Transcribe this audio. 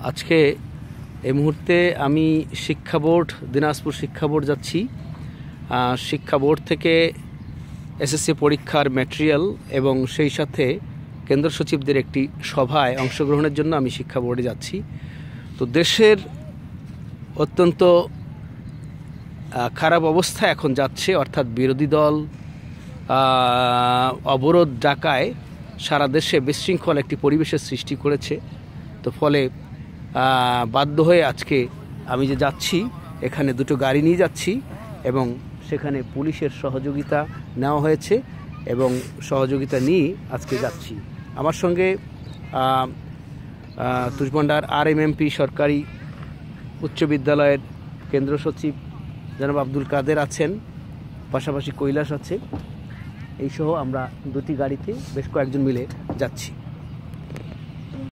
আজকে এই মুহূর্তে আমি শিক্ষা বোর্ড দিনাজপুর শিক্ষা বোর্ড যাচ্ছি। শিক্ষা বোর্ড থেকে এসএসসি পরীক্ষার ম্যাটেরিয়াল এবং সেই সাথে কেন্দ্র সচিবদের একটি সভায় অংশগ্রহণের জন্য আমি শিক্ষা বোর্ডে যাচ্ছি। তো দেশের অত্যন্ত খারাপ অবস্থা এখন যাচ্ছে, অর্থাৎ বিরোধী দল অবরোধ ডাকায় সারা দেশে বিশৃঙ্খল একটি পরিবেশের সৃষ্টি করেছে। তো ফলে বাধ্য হয়ে আজকে আমি যে যাচ্ছি, এখানে দুটো গাড়ি নিয়ে যাচ্ছি এবং সেখানে পুলিশের সহযোগিতা নেওয়া হয়েছে এবং সহযোগিতা নিয়ে আজকে যাচ্ছি। আমার সঙ্গে তুষভান্ডার RMMP সরকারি উচ্চ বিদ্যালয়ের কেন্দ্র সচিব জনাব আব্দুল কাদের আছেন, পাশাপাশি কৈলাস আছে। এইসহ আমরা দুটি গাড়িতে বেশ কয়েকজন মিলে যাচ্ছি।